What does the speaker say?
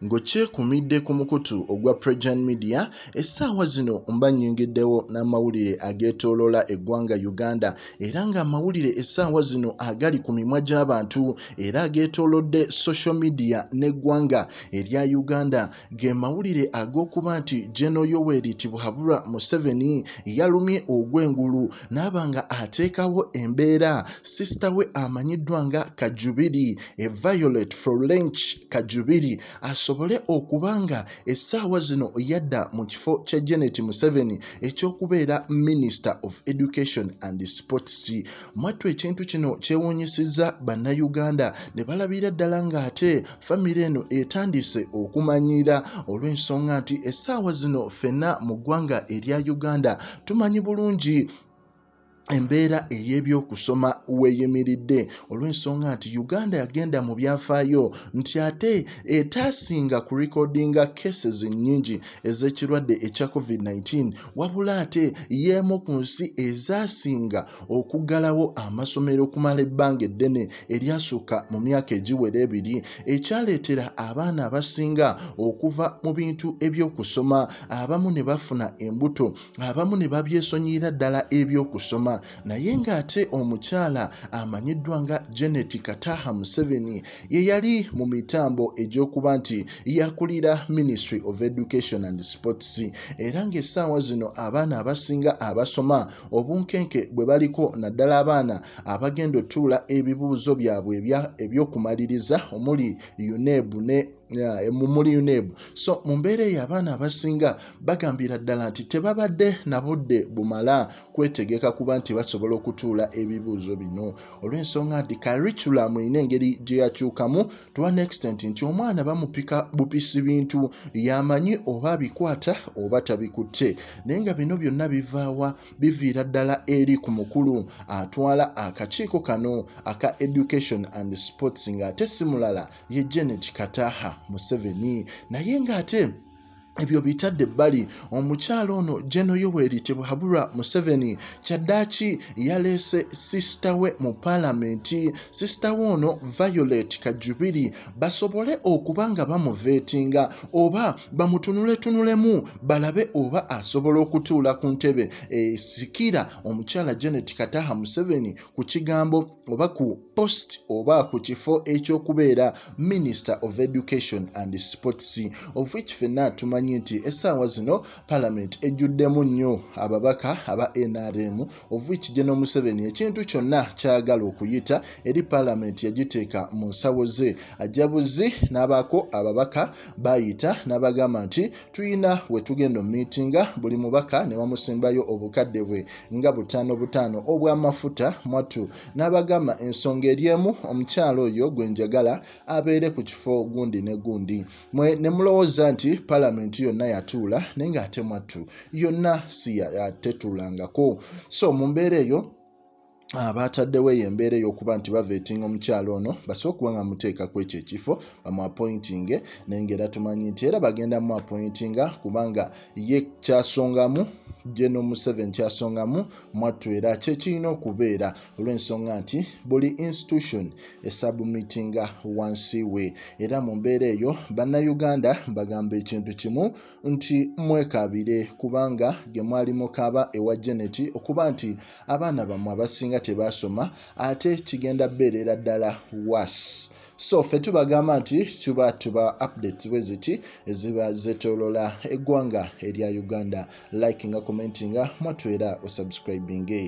Ng'okyekuumidde ku mukutu ogwa Pregen Media, essaawa zino mbanyingiddewo n'amawulire ageetooloola eggwanga Uganda era ng'amawulire essaawa zino agali ku mimwa gy'abantu era ageetoolodde social media n'eggwanga erya Uganda ge mawulire ag'okuba nti General Yoweri Tibuhaburwa Museveni yalumye ogw'engulu n'aba nga ateekawo embeera sister we amanyiddwa nga Kajubiri Violet Florence Kajubiri asobole okubanga essaawa zino yadda mu kifo kya Janet Museveni ekyokubeera Minister of Education and Sports. Mwattu ekintu kino kyewuunyisizza bannayuganda ne balabira ddala ng'ate famire eno etandise okumanyira olw'ensonga nti essaawa zino ffenna mu ggwanga erya Uganda tumanyi bulungi embeera ey'ebyokusoma weeyimiridde olw'ensonga nti Uganda yagenda mu byafaayo nti ate etaasinga ku recordinga cases nnyingi ez'ekirwadde ekya COVID-19 wabula ate y'emu ku nsi ezaasinga okuggalawo amasomero okumala ebbanga eddene eryasukka mu myaka egiwera ebiri ekyaleetera abaana abasinga okuva mu bintu eby'okusoma abamu ne bafuna embuto abamu ne babyesonyiira ddala eby'okusoma naye ng'ate omukyala amanyiddwa nga Janet Kataha Museveni ye yali mu mitambo egy'okuba nti yakulira Ministry of Education and Sports era ng'essaawa zino abaana abasinga abasoma obunkenke bwe baliko naddala abaana abagenda otuula ebibuuzo byabwe eby'okumaliriza omuli UNEB ne mumuli UNEB. So mu mbeera eyo abaana abasinga bagambira ddala nti tebabadde na budde bumala kwetegeka kuba nti basobola okutuula ebibuuzo bino olw'ensonga nti curriculum erina engeri gye yakyukamu to an extent nti omwana bamupika bupisi bintu yamanyi oba abikwata oba tabikutte naye nga bino byonna bivaawa biviira ddala eri ku mukulu atwala akakiiko kano aka Education and Sports ng'ate si mulala ye Janet Kataha Museveni naye ng'ate ebyo bitadde ebbali omukyalo ono General Yoweri Tibuhaburwa Museveni kyaddaaki yaleese sister we mu palamenti sister we ono Violet Kajubiri basobole okuba nga bamuveetinga oba bamutunuletunulemu balabe oba asobola okutuula ku ntebe esikira omukyala Janet Kataha Museveni ku kigambo oba ku post oba ku kifo ekyokubeera Minister of Education and Sports of which ffenna tumanyi nti essaawa zino Parliament ejjuddemu nnyo ababaka aba NRM of which General Museveni ekintu kyonna kyagala okuyita eri Parliament yagiteeka mu nsawo ze ajabuzi n'abaako ababaka bayita n'abagamba nti tuyina we tugenda meetinga buli mubaka ne bamusimbayo obukadde bwe nga butaano obw'amafuta mwattu n'abagamba ensonga eryemu omukyalo oyo gwe njagala abeere ku kifo gundi ne gundi mwe ne mulowooza nti Parliament yonna yatuula naye ng'ate mwattu yonna si yatetuulangako so mu mbeera eyo abataddewo eyo embeera ey'okuba nti baveetinga omukyalo ono basobola okuba nga muteeka ku ekyo ekifo bamuappointinge naye ng'era tumanyi nti era bagenda mu appointinga kubanga ye kyasongamu General Museveni kyasongamu mwattu era kyekirina okubeera olw'ensonga nti buli institution esubmitinga wansi we era mu mbeera eyo bannayuganda bagamba ekintu kimu nti mwekaabire kubanga ge mwali mukaaba ewa Janet okuba nti abaana bammwe abasinga tebasoma ate kigenda beerera ddala was so ffe tubagamba nti tuba updates bwe ziti eziba zeetooloola eggwanga erya Uganda likinga commentinga mwattu era osubscribinge